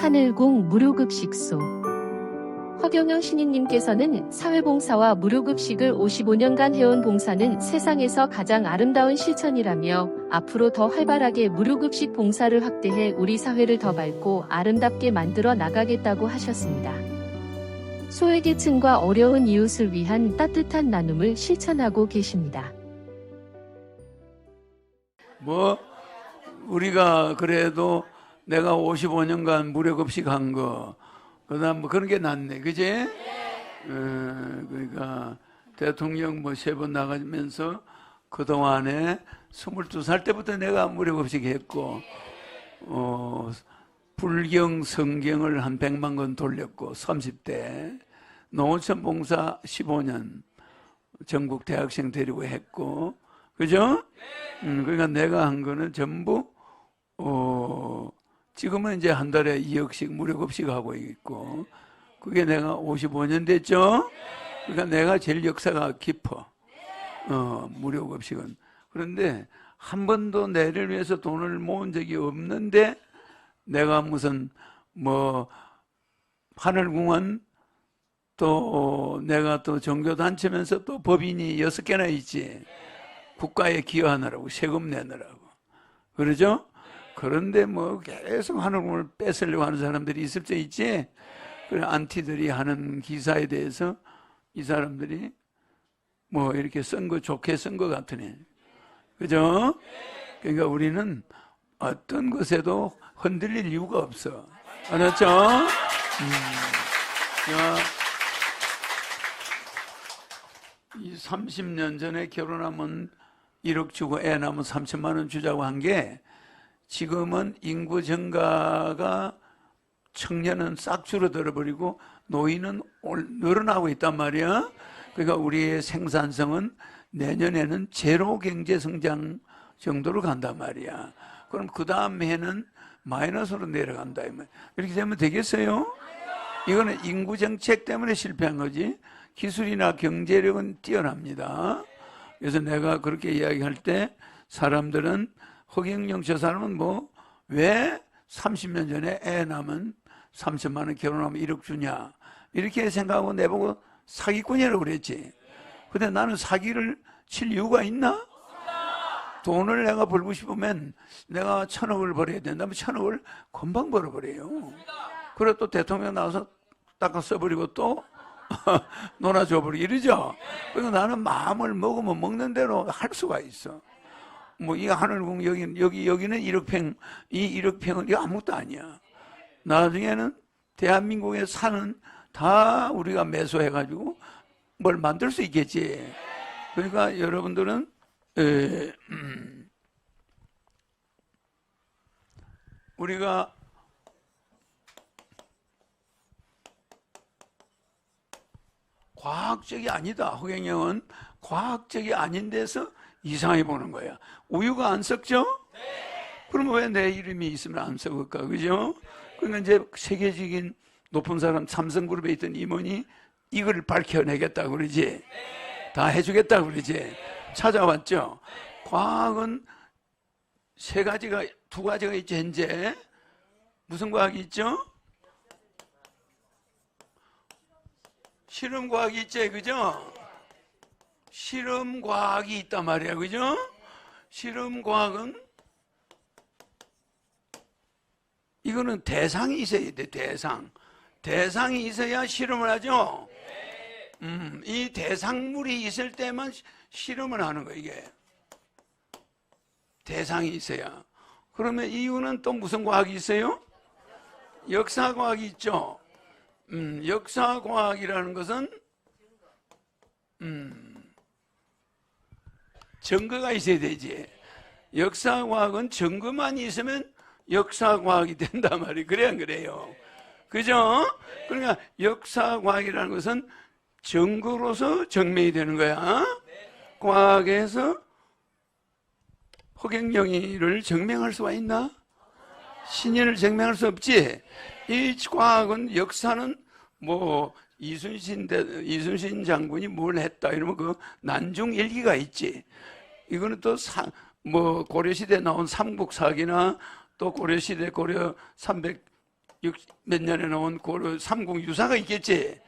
하늘궁 무료급식소. 허경영 신임님께서는 사회봉사와 무료급식을 55년간 해온 봉사는 세상에서 가장 아름다운 실천이라며 앞으로 더 활발하게 무료급식 봉사를 확대해 우리 사회를 더 밝고 아름답게 만들어 나가겠다고 하셨습니다. 소외계층과 어려운 이웃을 위한 따뜻한 나눔을 실천하고 계십니다. 우리가 그래도 내가 55년간 무료급식 한 거, 그 다음 그런 게 낫네, 그지? 그러니까 대통령 3번 나가면서 그동안에 22살 때부터 내가 무료급식 했고, 불경 성경을 한 100만 권 돌렸고, 30대. 농어촌 봉사 15년 전국 대학생 데리고 했고, 그죠? 그러니까 내가 한 거는 전부, 지금은 이제 한 달에 2억씩 무료급식 하고 있고, 그게 내가 55년 됐죠? 그러니까 내가 제일 역사가 깊어. 무료급식은. 그런데 한 번도 내를 위해서 돈을 모은 적이 없는데, 내가 무슨, 하늘공원, 또 내가 또 종교단체면서 또 법인이 6개나 있지. 국가에 기여하느라고, 세금 내느라고. 그러죠? 그런데 계속 하늘공원을 뺏으려고 하는 사람들이 있을 수 있지. 그래, 안티들이 하는 기사에 대해서 이 사람들이 이렇게 좋게 쓴 것 같으네. 그죠? 그러니까 우리는 어떤 것에도 흔들릴 이유가 없어. 알았죠? 이 30년 전에 결혼하면 1억 주고 애 낳으면 3천만 원 주자고 한 게, 지금은 인구 증가가 청년은 싹 줄어들어 버리고 노인은 늘어나고 있단 말이야. 그러니까 우리의 생산성은 내년에는 제로 경제 성장 정도로 간단 말이야. 그럼 그 다음 해는 마이너스로 내려간다. 이렇게 되면 되겠어요? 이거는 인구 정책 때문에 실패한 거지. 기술이나 경제력은 뛰어납니다. 그래서 내가 그렇게 이야기할 때 사람들은 허경영 저 사람은 왜 30년 전에 애 낳으면 3천만 원 결혼하면 1억 주냐, 이렇게 생각하고 내보고 사기꾼이라고 그랬지. 근데 나는 사기를 칠 이유가 있나? 돈을 내가 벌고 싶으면 내가 1,000억을 벌어야 된다면 1,000억을 금방 벌어버려요. 그래 또 대통령 나와서 닦아 써버리고 또 놀아줘버리고 이러죠. 그러니까 나는 마음을 먹으면 먹는 대로 할 수가 있어. 이 하늘궁 여기는 1억 평, 이 1억 평은 이거 아무것도 아니야. 나중에는 대한민국의 산은 다 우리가 매수해가지고 뭘 만들 수 있겠지. 그러니까 여러분들은 우리가 과학적이 아니다. 허경영은 과학적이 아닌 데서 이상해 보는 거야. 우유가 안 썩죠? 그러면 왜 내 이름이 있으면 안 썩을까? 그죠? 그러니까 이제 세계적인 높은 사람, 삼성그룹에 있던 임원이 이걸 밝혀내겠다고 그러지. 다 해주겠다고 그러지. 찾아왔죠. 과학은 두 가지가 있죠, 현재. 무슨 과학이 있죠? 실험과학이 있죠, 그죠? 실험과학이 있단 말이야, 그죠? 실험과학은 이거는 대상이 있어야 돼, 대상. 대상이 있어야 실험을 하죠? 이 대상물이 있을 때만 실험을 하는 거야, 이게. 대상이 있어야. 그러면 이유는 또 무슨 과학이 있어요? 역사과학이 있죠? 역사과학이라는 것은 증거가 있어야 되지. 역사과학은 증거만 있으면 역사과학이 된단 말이에요. 그래 안 그래요? 그죠? 그러니까 역사과학이라는 것은 증거로서 증명이 되는 거야. 과학에서 허경영이를 증명할 수가 있나? 신인을 증명할 수 없지. 이 과학은, 역사는 이순신 장군이 뭘 했다 이러면 그 난중일기가 있지. 이거는 또 고려시대에 나온 삼국사기나 또 고려시대 고려 몇 년에 나온 그 삼국 유사가 있겠지.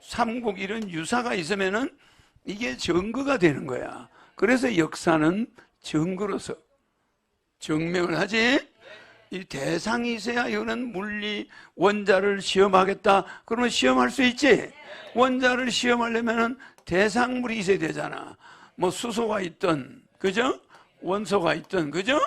삼국 이런 유사가 있으면은 이게 증거가 되는 거야. 그래서 역사는 증거로서 증명을 하지. 이 대상이 있어야 이거는 물리 원자를 시험하겠다. 그러면 시험할 수 있지. 원자를 시험하려면은 대상물이 있어야 되잖아. 뭐 수소가 있든, 그죠? 원소가 있든, 그죠?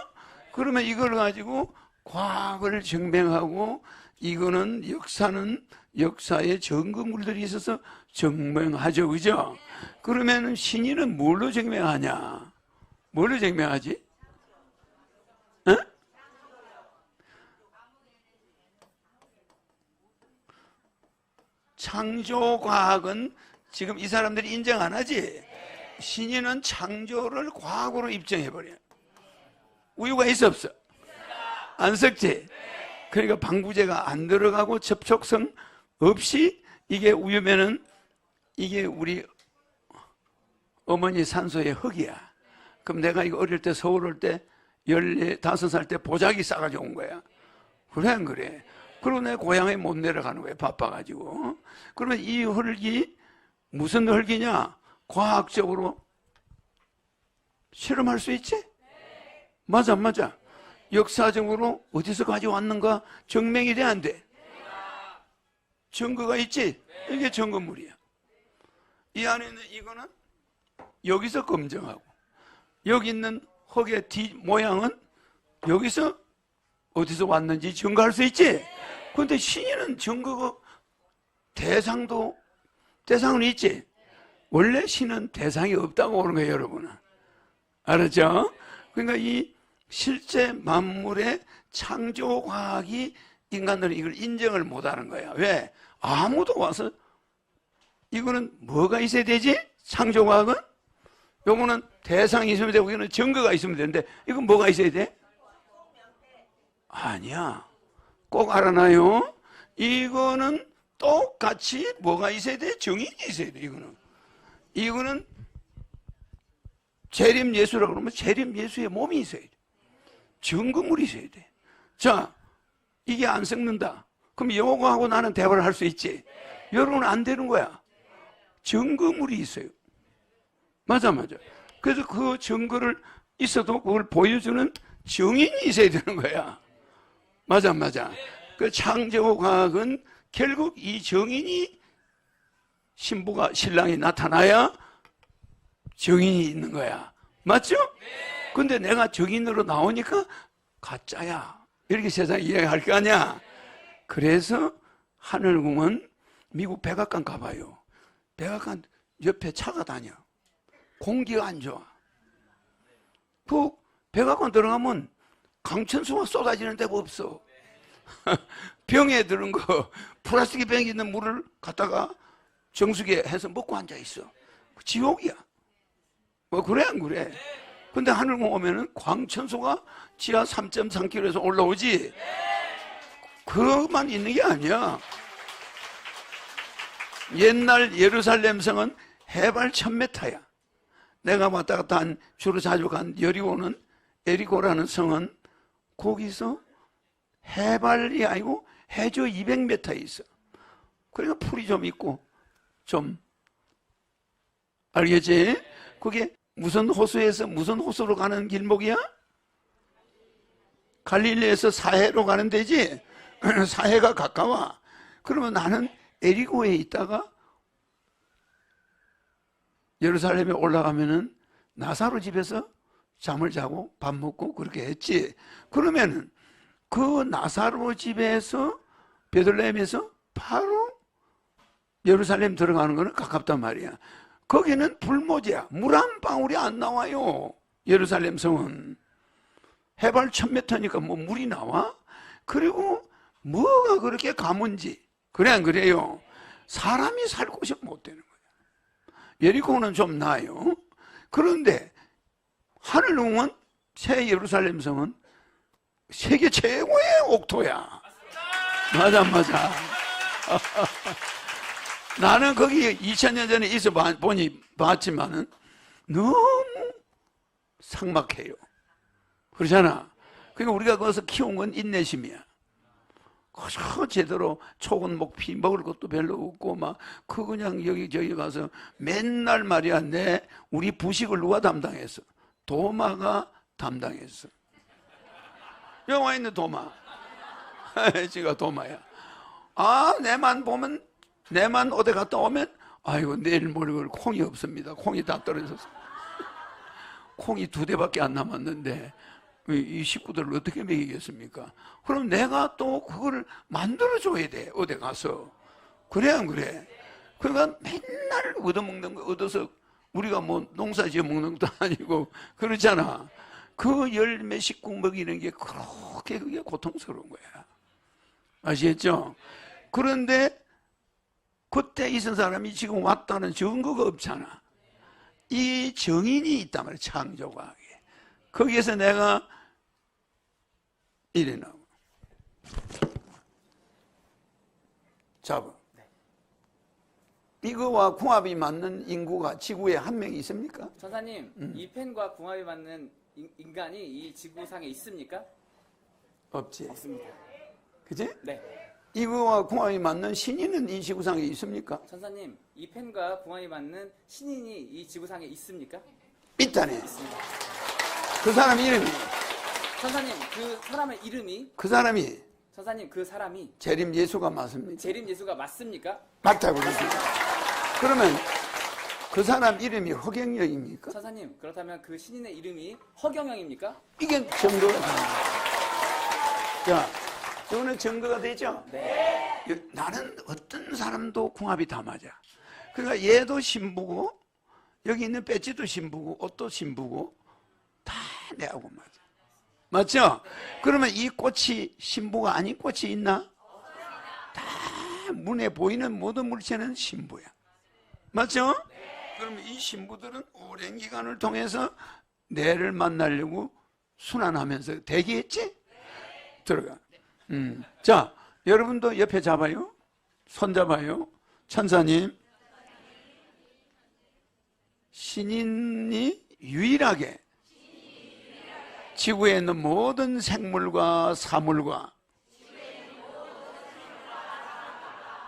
그러면 이걸 가지고 과학을 증명하고 이거는 역사는 역사에 증거물들이 있어서 증명하죠, 그죠? 그러면 신인은 뭘로 증명하냐? 뭘로 증명하지? 어? 창조과학은 지금 이 사람들이 인정 안 하지? 신인은 창조를 과학으로 입증해버려. 우유가 있어 없어? 안 섞지? 그러니까 방부제가 안 들어가고 접촉성 없이 이게 우유면은 이게 우리 어머니 산소의 흙이야. 그럼 내가 이거 어릴 때 서울 올 때 15살 때 보자기 싸가지고 온 거야. 그래 안 그래? 그리고 내 고향에 못 내려가는 거야, 바빠가지고. 그러면 이 흙이 무슨 흙이냐? 과학적으로 실험할 수 있지? 맞아, 맞아. 역사적으로 어디서 가져왔는가 증명이 돼, 안 돼? 증거가 있지? 이게 증거물이야. 이 안에 있는 이거는 여기서 검증하고, 여기 있는 흙의 모양은 여기서 어디서 왔는지 증거할 수 있지? 그런데 신인은 증거가 대상은 있지? 원래 신은 대상이 없다고 보는 거예요, 여러분은. 알았죠? 그러니까 이 실제 만물의 창조과학이 인간들은 이걸 인정을 못하는 거야. 왜? 아무도 와서 이거는 뭐가 있어야 되지? 창조과학은? 요거는 대상이 있으면 되고 이거는 증거가 있으면 되는데 이건 뭐가 있어야 돼? 아니야. 꼭 알아놔요. 이거는 똑같이 뭐가 있어야 돼? 정인이 있어야 돼. 이거는 재림예수라고 그러면 재림예수의 몸이 있어야 돼. 증거물이 있어야 돼. 자, 이게 안 섞는다. 그럼 요거하고 나는 대화를 할 수 있지. 여러분은 안 되는 거야. 증거물이 있어요. 맞아. 그래서 그 증거를 있어도 그걸 보여주는 증인이 있어야 되는 거야. 맞아. 그 창조과학은 결국 이 증인이 신랑이 나타나야 증인이 있는 거야. 맞죠? 근데 내가 증인으로 나오니까 가짜야. 이렇게 세상에 이야기할 거 아니야. 그래서 하늘궁은 미국 백악관 가봐요. 백악관 옆에 차가 다녀. 공기가 안 좋아. 그 백악관 들어가면 강천수가 쏟아지는 데가 없어. 병에 들은 거 플라스틱 병에 있는 물을 갖다가 정수기에 해서 먹고 앉아 있어. 지옥이야. 뭐 그래 안 그래? 근데 하늘궁 오면은 광천소가 지하 3.3km에서 올라오지. 그것만 있는 게 아니야. 옛날 예루살렘 성은 해발 1000m야. 내가 왔다 갔다 한 주로 자주 간 에리고라는 성은 거기서 해발이 아니고 해저 200m에 있어. 그러니까 풀이 좀 있고 좀 알겠지? 그게 무슨 호수에서 무슨 호수로 가는 길목이야? 갈릴리에서 사해로 가는 데지? 사해가 가까워. 그러면 나는 에리고에 있다가 예루살렘에 올라가면은 나사로 집에서 잠을 자고 밥 먹고 그렇게 했지. 그러면은 그 나사로 집에서 베들레헴에서 바로 예루살렘 들어가는 거는 가깝단 말이야. 거기는 불모지야. 물 한 방울이 안 나와요. 예루살렘 성은. 해발 1000m니까 뭐 물이 나와? 그리고 뭐가 그렇게 가문지. 그래 안 그래요? 사람이 살 곳이 못 되는 거야. 예리고는 좀 나아요. 그런데 하늘궁은 새 예루살렘 성은 세계 최고의 옥토야. 맞아. 나는 거기 2000년 전에 있어 봤지만은 너무 삭막해요. 그렇잖아. 그러니까 우리가 거기서 키운 건 인내심이야. 그저 제대로 촉은 목피 먹을 것도 별로 없고 막 그 그냥 여기저기 가서 맨날 말이야 우리 부식을 누가 담당했어? 도마가 담당했어. 여기 와 있는 도마. 지가 도마야. 아, 내만 보면 내만 어디 갔다 오면 아이고 내일 모레 콩이 없습니다. 콩이 다 떨어졌어. 콩이 2대밖에 안 남았는데 이 식구들을 어떻게 먹이겠습니까? 그럼 내가 또 그거를 만들어줘야 돼. 어디 가서. 그래 안 그래? 그러니까 맨날 얻어먹는 거 얻어서 우리가 뭐 농사지어 먹는 것도 아니고 그렇잖아. 그 열매 식구 먹이는 게 그렇게 그게 고통스러운 거야. 아시겠죠? 그런데 그때 있은 사람이 지금 왔다는 증거가 없잖아. 이 정인이 있단 말이야. 창조과학에. 거기에서 내가 이래 나오고 잡아. 이거와 궁합이 맞는 인구가 지구에 한 명이 있습니까? 전사님, 이 펜과 궁합이 맞는 인간이 이 지구상에 있습니까? 없지. 없습니다. 그치? 네. 이거와 궁합이 맞는 신인은 이 지구상에 있습니까? 전사님, 이 펜과 궁합이 맞는 신인이 이 지구상에 있습니까? 있다네. 있습니다. 그 사람 이름이 전사님, 그 사람의 이름이 그 사람이 전사님, 그 사람이 재림 예수가 맞습니까? 재림 예수가 맞습니까? 맞다고 그러십니다. 그러면 그 사람 이름이 허경영입니까? 전사님, 그렇다면 그 신인의 이름이 허경영입니까? 이게 증거가 됩니다. 자, 이거는 증거가 되죠? 네. 나는 어떤 사람도 궁합이 다 맞아. 그러니까 얘도 신부고 여기 있는 배지도 신부고 옷도 신부고 다 내하고 맞아. 맞죠? 그러면 이 꽃이 신부가 아닌 꽃이 있나? 다 눈에 보이는 모든 물체는 신부야. 맞죠? 그러면 이 신부들은 오랜 기간을 통해서 내를 만나려고 순환하면서 대기했지? 들어가. 자, 여러분도 옆에 잡아요. 손 잡아요. 천사님. 신인이 유일하게 지구에 있는 모든 생물과 사물과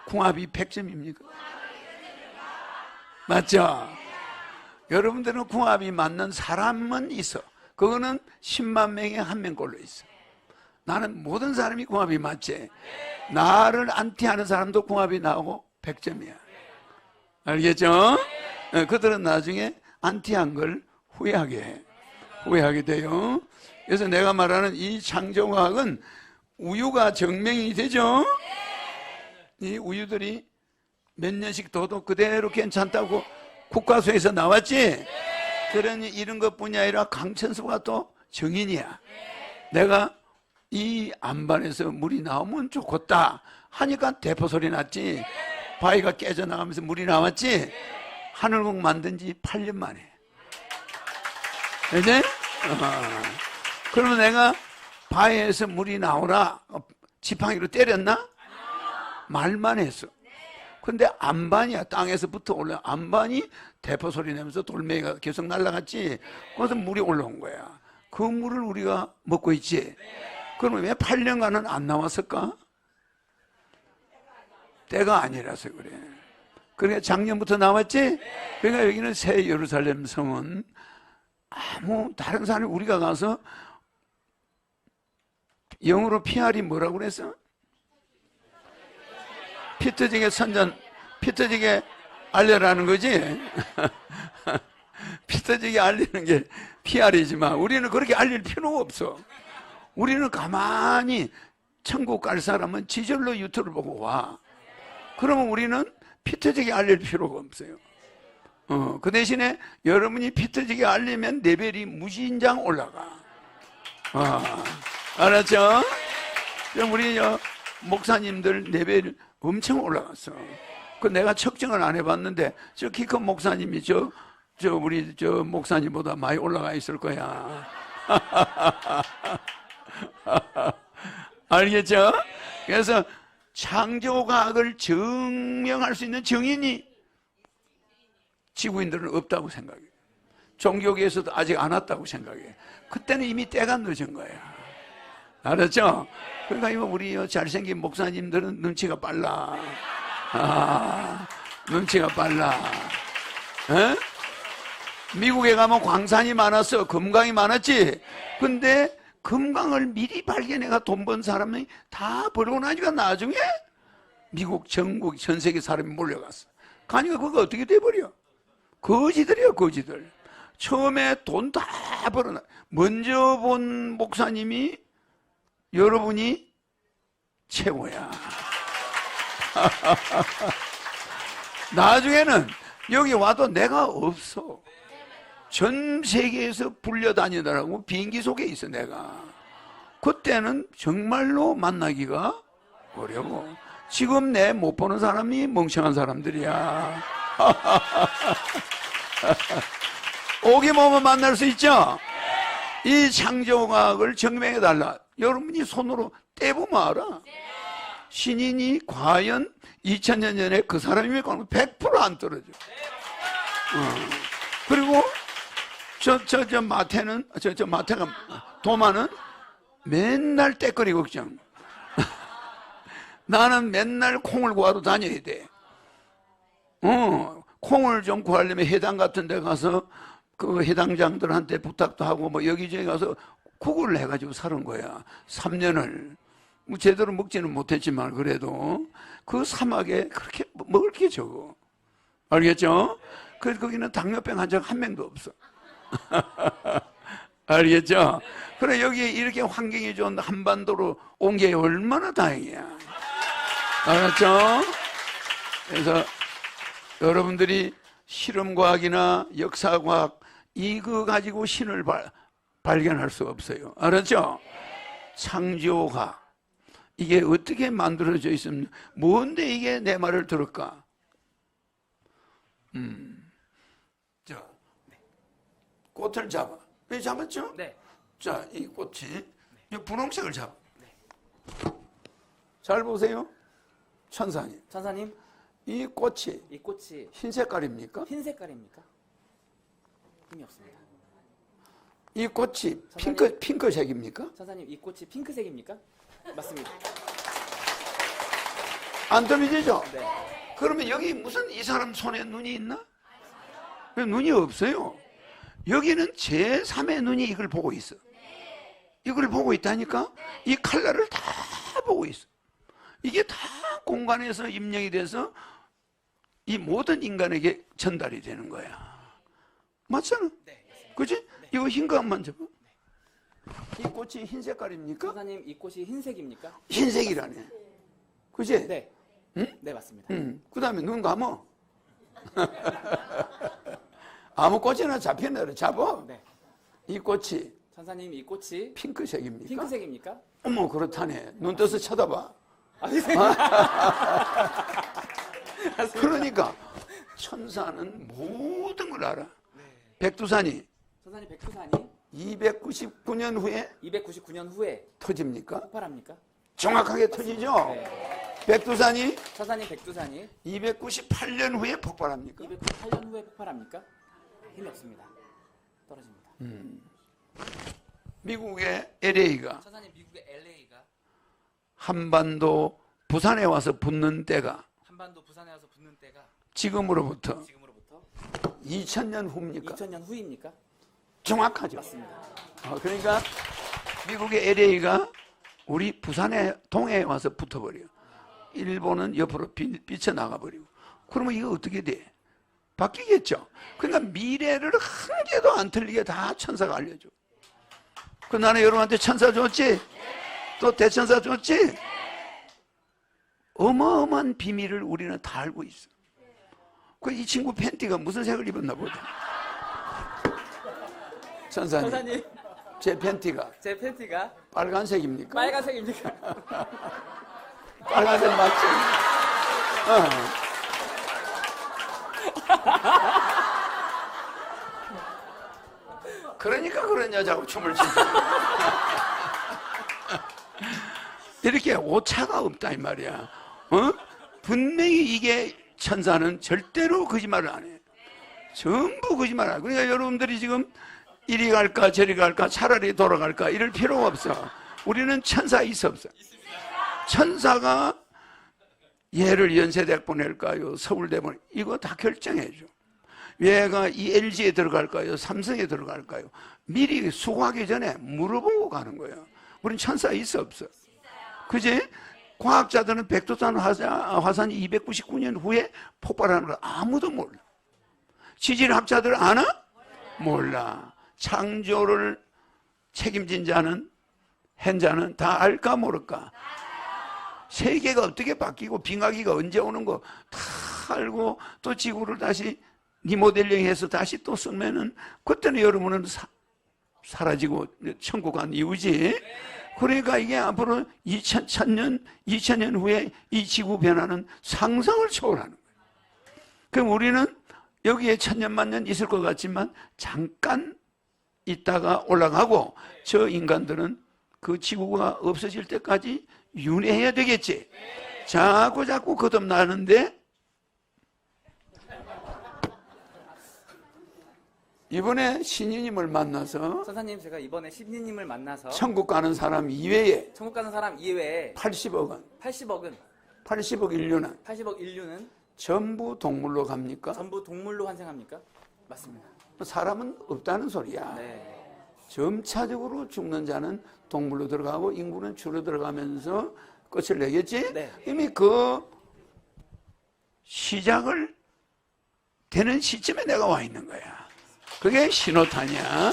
궁합이 100점입니까? 맞죠? 여러분들은 궁합이 맞는 사람은 있어. 그거는 10만 명에 1명꼴로 있어. 나는 모든 사람이 궁합이 맞지. 나를 안티하는 사람도 궁합이 나오고 100점이야. 알겠죠? 그들은 나중에 안티한 걸 후회하게 돼요. 그래서 내가 말하는 이 창조과학은 우유가 증명이 되죠? 이 우유들이 몇 년씩 둬도 그대로 괜찮다고 국가수에서 나왔지? 그러니 이런 것뿐이 아니라 강천수가 또 정인이야. 내가 이 안반에서 물이 나오면 좋겠다 하니까 대포 소리 났지. 바위가 깨져나가면서 물이 나왔지. 하늘궁 만든 지 8년 만에. 이제? 그러면 내가 바위에서 물이 나오라 지팡이로 때렸나? 말만 했어. 근데 안반이야. 땅에서부터 올라. 안반이 대포 소리 내면서 돌멩이가 계속 날아갔지. 그래서 물이 올라온 거야. 그 물을 우리가 먹고 있지. 그러면 왜 8년간은 안 나왔을까? 때가 아니라서 그래. 그러니까 작년부터 나왔지? 그러니까 여기는 새 예루살렘 성은 다른 사람이 우리가 가서 영어로 PR이 뭐라고 그랬어? 피 터지게 선전, 피 터지게 알려라는 거지? 피 터지게 알리는 게 PR이지만 우리는 그렇게 알릴 필요가 없어. 우리는 가만히 천국 갈 사람은 지절로 유튜브를 보고 와. 그러면 우리는 피 터지게 알릴 필요가 없어요. 그 대신에 여러분이 피 터지게 알리면 레벨이 무진장 올라가. 알았죠? 우리 목사님들 레벨 엄청 올라갔어. 그 내가 측정을 안 해봤는데 저 키 큰 목사님이 우리 목사님보다 많이 올라가 있을 거야. 알겠죠? 그래서 창조과학을 증명할 수 있는 증인이 지구인들은 없다고 생각해. 종교계에서도 아직 안 왔다고 생각해. 그때는 이미 때가 늦은 거야. 알았죠? 그러니까 이거 우리 잘생긴 목사님들은 눈치가 빨라. 아, 눈치가 빨라. 에? 미국에 가면 광산이 많았어. 금강이 많았지. 근데 금강을 미리 발견해가 돈 번 사람이 다 버리고 나니까 나중에 미국 전국 전 세계 사람이 몰려갔어. 가니까 그거 어떻게 돼버려? 거지들이야, 거지들. 처음에 돈 다 벌어놔. 먼저 본 목사님이 여러분이 최고야. 나중에는 여기 와도 내가 없어. 전 세계에서 불려다니더라고. 비행기 속에 있어, 내가. 그때는 정말로 만나기가 어려워. 지금 내 못 보는 사람이 멍청한 사람들이야. 오기만 오면 만날 수 있죠? 이 창조과학을 증명해달라. 여러분이 손으로 떼보면 알아. 신인이 과연 2000년 전에 그 사람입니까? 100% 안 떨어져. 그리고 마태가, 도마는 맨날 때거리 걱정. 나는 맨날 콩을 구하러 다녀야 돼. 콩을 좀 구하려면 해당 같은 데 가서 그 해당장들한테 부탁도 하고 뭐 여기저기 가서 구걸을 해가지고 사는 거야. 3년을. 뭐 제대로 먹지는 못했지만 그래도 그 사막에 그렇게 먹을 게 적어. 알겠죠? 그래서 거기는 당뇨병 환자가 한 명도 없어. 알겠죠? 그래 여기 이렇게 환경이 좋은 한반도로 온 게 얼마나 다행이야. 알았죠? 그래서 여러분들이 실험과학이나 역사과학 이거 가지고 신을 발견할 수 없어요. 알았죠? 창조과학 이게 어떻게 만들어져 있습니까? 뭔데 이게 내 말을 들을까? 자, 꽃을 잡아. 왜 잡았죠? 네. 자, 이 꽃이 이 분홍색을 잡아. 잘 보세요. 천사님. 천사님, 이 꽃이 이 꽃이 흰 색깔입니까? 흰 색깔입니까? 힘이 없습니다. 이 꽃이 천사님. 핑크색입니까? 천사님, 이 꽃이 핑크색입니까? 맞습니다. 안 들리죠? 네. 그러면 여기 무슨 이 사람 손에 눈이 있나? 왜 눈이 없어요? 여기는 제3의 눈이 이걸 보고 있어. 이걸 보고 있다니까? 이 칼날을 다 보고 있어. 이게 다 공간에서 입력이 돼서 이 모든 인간에게 전달이 되는 거야. 맞잖아? 네. 그치? 네. 이거 흰 거 한번 줘봐. 이 꽃이 흰 색깔입니까? 천사님, 이 꽃이 흰색입니까? 흰색이라네. 그치? 네. 응? 네, 맞습니다. 그 다음에 눈 감어. 아무 꽃이나 잡히는 대로 잡아. 네. 이 꽃이 천사님, 이 꽃이 핑크색입니까? 핑크색입니까? 어머 그렇다네. 눈 떠서 쳐다봐. 아, 흰색. 그러니까 천사는 모든 걸 알아. 백두산이 천사님, 백두산이 299년 후에 299년 후에 터집니까? 폭발합니까? 정확하게 터지죠? 네. 백두산이 천사님, 백두산이 298년 후에 폭발합니까? 298년 후에 폭발합니까? 힘이 없습니다. 떨어집니다. 미국의 LA가 천사님, 미국의 LA가 한반도 부산에 와서 붙는 때가 한반도 부산에 와서 붙는 때가 지금으로부터 지금으로부터 2000년 후입니까? 2000년 후입니까? 정확하죠. 맞습니다. 그러니까 미국의 LA가 우리 부산의 동해에 와서 붙어버려요. 일본은 옆으로 삐쳐나가버리고. 그러면 이거 어떻게 돼? 바뀌겠죠. 그러니까 미래를 한 개도 안 틀리게 다 천사가 알려줘. 그 나는 여러분한테 천사 줬지? 또 대천사 줬지? 어마어마한 비밀을 우리는 다 알고 있어. 그 이 친구 팬티가 무슨 색을 입었나 보다. 천사님, 천사님, 제 팬티가 제 팬티가 빨간색입니까? 빨간색입니까? 빨간색 맞지? 그러니까 그런 여자하고 춤을 추지. 이렇게 오차가 없다 이 말이야. 분명히 이게 천사는 절대로 거짓말을 안 해. 전부 거짓말 안 해. 그러니까 여러분들이 지금 이리 갈까 저리 갈까 차라리 돌아갈까 이럴 필요가 없어. 우리는 천사 있어 없어? 천사가 얘를 연세대학 보낼까요? 서울대 보낼 이거 다 결정해줘. 얘가 이 LG에 들어갈까요? 삼성에 들어갈까요? 미리 수고하기 전에 물어보고 가는 거예요. 우린 천사 있어 없어? 그지? 과학자들은 백두산 화산이 299년 후에 폭발하는 걸 아무도 몰라. 지질학자들 아나? 몰라. 창조를 책임진 자는, hen자는 다 알까 모를까? 세계가 어떻게 바뀌고 빙하기가 언제 오는 거 다 알고 또 지구를 다시 리모델링해서 다시 또 쓰면은 그때는 여러분은 사라지고 천국 간 이유지. 그러니까 이게 앞으로 2000년 후에 이 지구 변화는 상상을 초월하는 거예요. 그럼 우리는 여기에 천년 만년 있을 것 같지만 잠깐 있다가 올라가고 저 인간들은 그 지구가 없어질 때까지 윤회해야 되겠지. 자꾸 거듭나는데 이번에 신유님을 만나서 선사님, 제가 이번에 신부님을 만나서 천국 가는 사람 이외에 천국 가는 사람 이외에 80억 80억 인류는 전부 동물로 갑니까? 전부 동물로 환생합니까? 맞습니다. 사람은 없다는 소리야. 네. 점차적으로 죽는 자는 동물로 들어가고 인구는 줄어들어가면서 끝을 내겠지? 네. 이미 그 시작을 되는 시점에 내가 와 있는 거야. 그게 신호탄이야.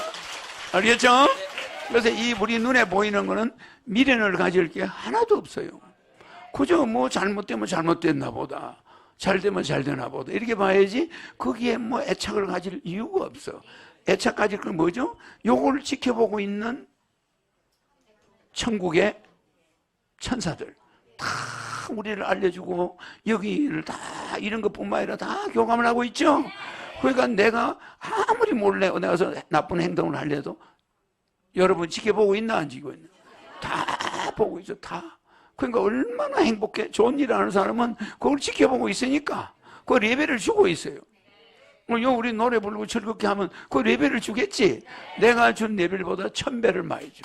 알겠죠? 그래서 이 우리 눈에 보이는 거는 미련을 가질 게 하나도 없어요. 그저 뭐 잘못되면 잘못됐나 보다. 잘 되면 잘 되나 보다. 이렇게 봐야지 거기에 뭐 애착을 가질 이유가 없어. 애착 가질 건 뭐죠? 요걸 지켜보고 있는 천국의 천사들. 다 우리를 알려주고 여기를 다 이런 것뿐만 아니라 다 교감을 하고 있죠. 그러니까 내가 아무리 몰래 내가서 나쁜 행동을 하려도 여러분 지켜보고 있나 안 지키고 있나? 다 보고 있어. 다. 그러니까 얼마나 행복해. 좋은 일 하는 사람은 그걸 지켜보고 있으니까 그 레벨을 주고 있어요. 우리 노래 부르고 즐겁게 하면 그 레벨을 주겠지. 내가 준 레벨보다 1000배를 많이 줘.